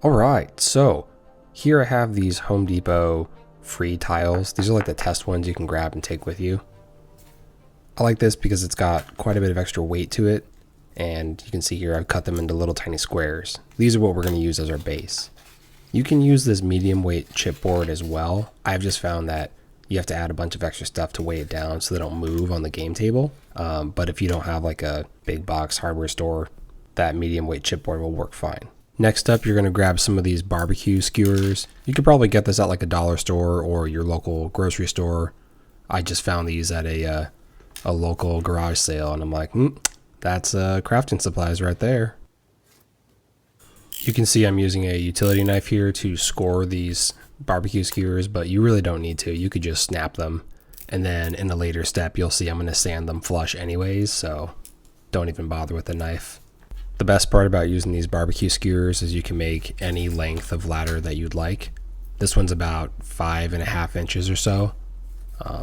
Alright, so here I have these Home Depot free tiles. These are like the test ones you can grab and take with you. I like this because it's got quite a bit of extra weight to it, and you can see here I've cut them into little tiny squares. These are what we're going to use as our base. You can use this medium weight chipboard as well. I've just found that you have to add a bunch of extra stuff to weigh it down so they don't move on the game table. But if you don't have like a big box hardware store, that medium weight chipboard will work fine. Next up, you're going to grab some of these barbecue skewers. You could probably get this at like a dollar store or your local grocery store. I just found these at a local garage sale, and I'm like, that's crafting supplies right there. You can see I'm using a utility knife here to score these barbecue skewers, but you really don't need to. You could just snap them, and then in a later step, you'll see I'm going to sand them flush anyways, so don't even bother with the knife. The best part about using these barbecue skewers is you can make any length of ladder that you'd like. This one's about 5.5 inches or so,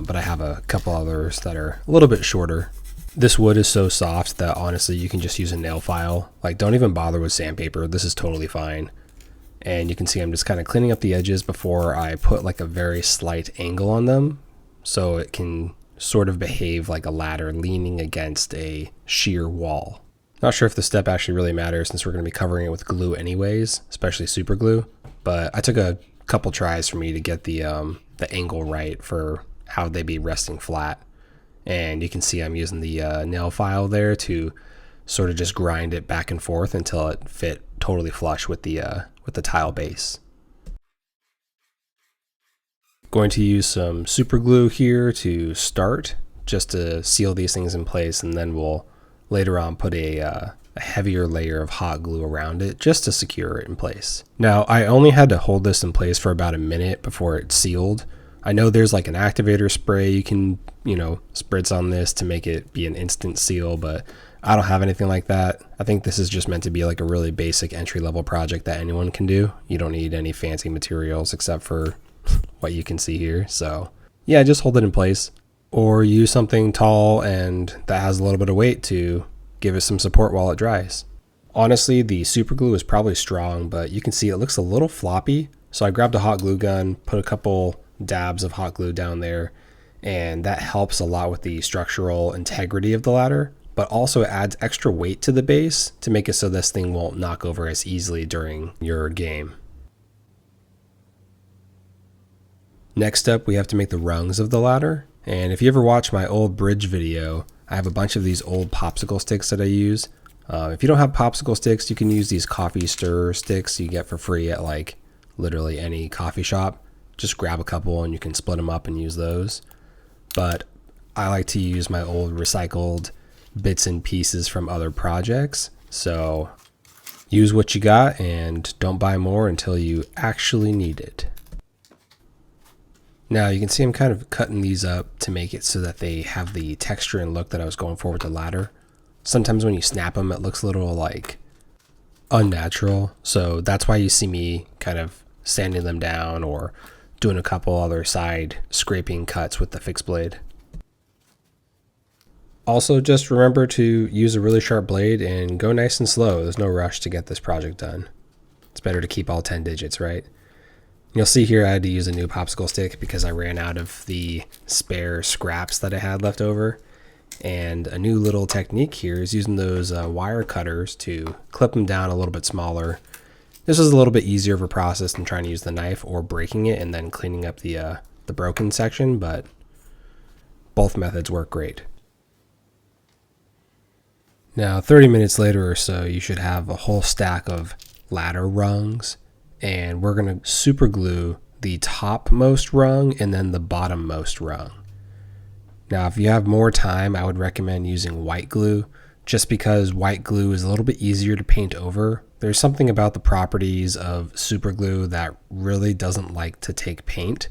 but I have a couple others that are a little bit shorter. This wood is so soft that honestly you can just use a nail file. Like, don't even bother with sandpaper. This is totally fine. And you can see I'm just kind of cleaning up the edges before I put like a very slight angle on them, so it can sort of behave like a ladder leaning against a sheer wall. Not sure if this step actually really matters since we're going to be covering it with glue anyways, especially super glue, but I took a couple tries for me to get the angle right for how they'd be resting flat. And you can see I'm using the nail file there to sort of just grind it back and forth until it fit totally flush with the tile base. Going to use some super glue here to start, just to seal these things in place, and then we'll later on put a heavier layer of hot glue around it just to secure it in place. Now, I only had to hold this in place for about a minute before it sealed. I know there's like an activator spray you can, spritz on this to make it be an instant seal, but I don't have anything like that. I think this is just meant to be like a really basic entry-level project that anyone can do. You don't need any fancy materials except for what you can see here. So yeah, just hold it in place. Or use something tall and that has a little bit of weight to give it some support while it dries. Honestly, the super glue is probably strong, but you can see it looks a little floppy. So I grabbed a hot glue gun, put a couple dabs of hot glue down there, and that helps a lot with the structural integrity of the ladder, but also adds extra weight to the base to make it so this thing won't knock over as easily during your game. Next up, we have to make the rungs of the ladder. And if you ever watch my old bridge video, I have a bunch of these old popsicle sticks that I use. If you don't have popsicle sticks, you can use these coffee stir sticks you get for free at like literally any coffee shop. Just grab a couple and you can split them up and use those. But I like to use my old recycled bits and pieces from other projects. So use what you got and don't buy more until you actually need it. Now you can see I'm kind of cutting these up to make it so that they have the texture and look that I was going for with the ladder. Sometimes when you snap them, it looks a little like unnatural. So that's why you see me kind of sanding them down or doing a couple other side scraping cuts with the fixed blade. Also, just remember to use a really sharp blade and go nice and slow. There's no rush to get this project done. It's better to keep all 10 digits, right? You'll see here I had to use a new popsicle stick because I ran out of the spare scraps that I had left over. And a new little technique here is using those wire cutters to clip them down a little bit smaller. This is a little bit easier of a process than trying to use the knife or breaking it and then cleaning up the broken section, but both methods work great. Now 30 minutes later or so, you should have a whole stack of ladder rungs. And we're going to super glue the topmost rung and then the bottommost rung. Now, if you have more time, I would recommend using white glue just because white glue is a little bit easier to paint over. There's something about the properties of super glue that really doesn't like to take paint.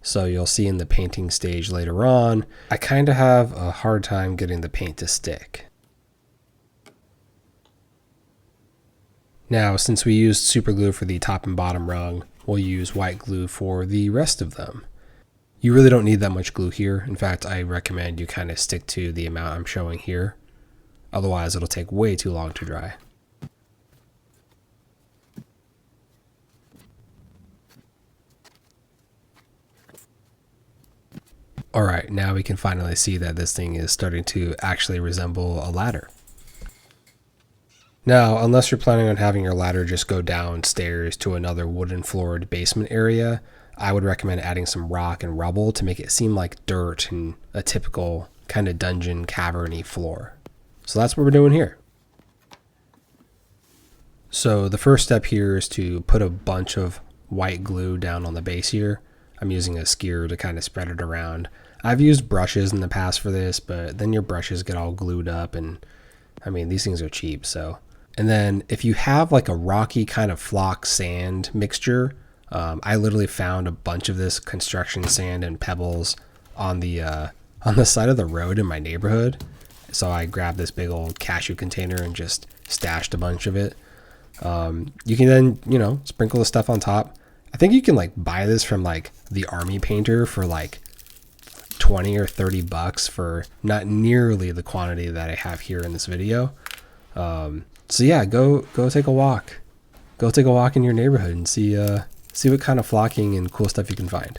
So you'll see in the painting stage later on, I kind of have a hard time getting the paint to stick. Now, since we used super glue for the top and bottom rung, we'll use white glue for the rest of them. You really don't need that much glue here. In fact, I recommend you kind of stick to the amount I'm showing here. Otherwise, it'll take way too long to dry. Alright, now we can finally see that this thing is starting to actually resemble a ladder. Now, unless you're planning on having your ladder just go downstairs to another wooden floored basement area, I would recommend adding some rock and rubble to make it seem like dirt and a typical kind of dungeon cavern-y floor. So that's what we're doing here. So the first step here is to put a bunch of white glue down on the base here. I'm using a skewer to kind of spread it around. I've used brushes in the past for this, but then your brushes get all glued up, and I mean, these things are cheap, so. And then if you have like a rocky kind of flock sand mixture, I literally found a bunch of this construction sand and pebbles on the side of the road in my neighborhood. So I grabbed this big old cashew container and just stashed a bunch of it. You can then, you know, sprinkle the stuff on top. I think you can like buy this from like the army painter for like 20 or 30 bucks for not nearly the quantity that I have here in this video. So yeah, go take a walk. Go take a walk in your neighborhood and see what kind of flocking and cool stuff you can find.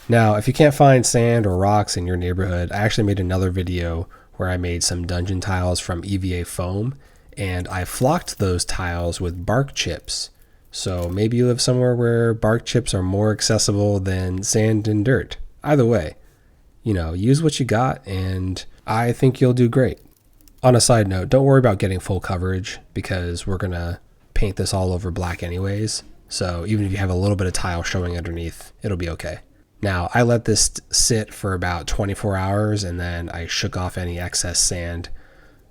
Now, if you can't find sand or rocks in your neighborhood, I actually made another video where I made some dungeon tiles from EVA foam, and I flocked those tiles with bark chips. So maybe you live somewhere where bark chips are more accessible than sand and dirt. Either way, you know, use what you got, and I think you'll do great. On a side note, don't worry about getting full coverage because we're going to paint this all over black anyways. So even if you have a little bit of tile showing underneath, it'll be okay. Now, I let this sit for about 24 hours and then I shook off any excess sand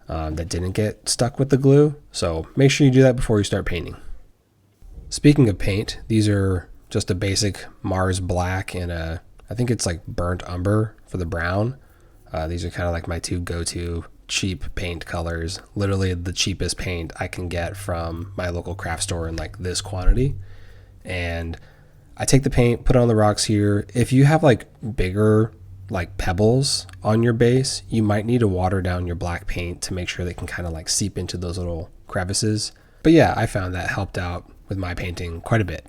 that didn't get stuck with the glue. So make sure you do that before you start painting. Speaking of paint, these are just a basic Mars black and I think it's like burnt umber for the brown. These are kind of like my two go-to cheap paint colors. Literally the cheapest paint I can get from my local craft store in like this quantity. And I take the paint, put it on the rocks here. If you have like bigger like pebbles on your base, you might need to water down your black paint to make sure they can kind of like seep into those little crevices. But yeah, I found that helped out with my painting quite a bit.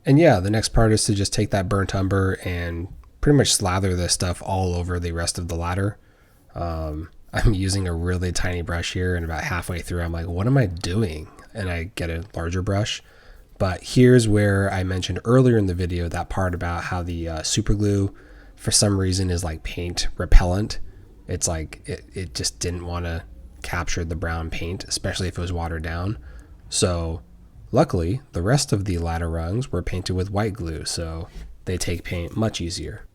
And yeah, the next part is to just take that burnt umber and pretty much slather this stuff all over the rest of the ladder. I'm using a really tiny brush here, and about halfway through I'm like, what am I doing? And I get a larger brush. But here's where I mentioned earlier in the video that part about how the super glue for some reason is like paint repellent. It's like it just didn't want to capture the brown paint, especially if it was watered down. So luckily the rest of the ladder rungs were painted with white glue, so they take paint much easier.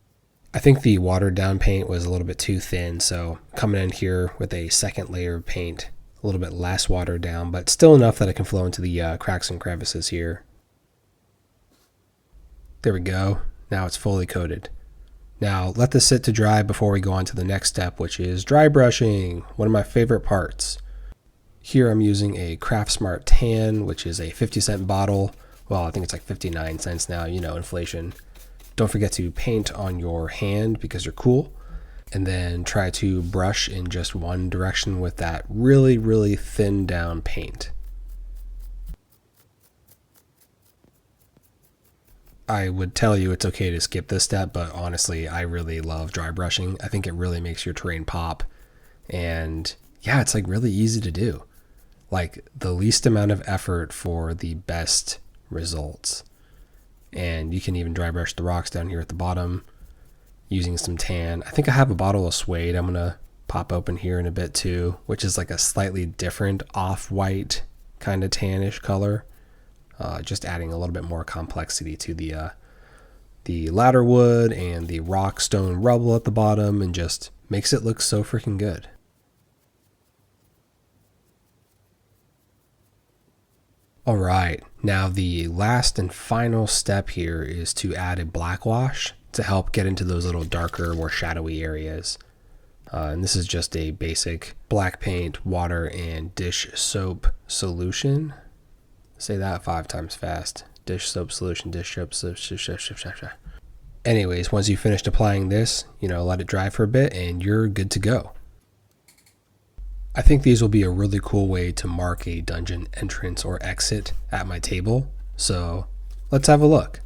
I think the watered down paint was a little bit too thin, so coming in here with a second layer of paint, a little bit less watered down, but still enough that it can flow into the cracks and crevices here. There we go. Now it's fully coated. Now let this sit to dry before we go on to the next step, which is dry brushing, one of my favorite parts. Here I'm using a Craft Smart Tan, which is a 50-cent bottle. Well, I think it's like 59 cents now, you know, inflation. Don't forget to paint on your hand because you're cool. And then try to brush in just one direction with that really, really thin down paint. I would tell you it's okay to skip this step, but honestly, I really love dry brushing. I think it really makes your terrain pop. And yeah, it's like really easy to do. Like the least amount of effort for the best results. And you can even dry brush the rocks down here at the bottom using some tan. I think I have a bottle of suede I'm going to pop open here in a bit too, which is like a slightly different off-white kind of tannish color. Just adding a little bit more complexity to the ladder wood and the rock stone rubble at the bottom, and just makes it look so freaking good. Alright, now the last and final step here is to add a black wash to help get into those little darker, more shadowy areas. And this is just a basic black paint, water, and dish soap solution. Say that 5 times fast. dish soap solution, dish soap. Anyways, once you finished applying this, let it dry for a bit and you're good to go. I think these will be a really cool way to mark a dungeon entrance or exit at my table. So let's have a look.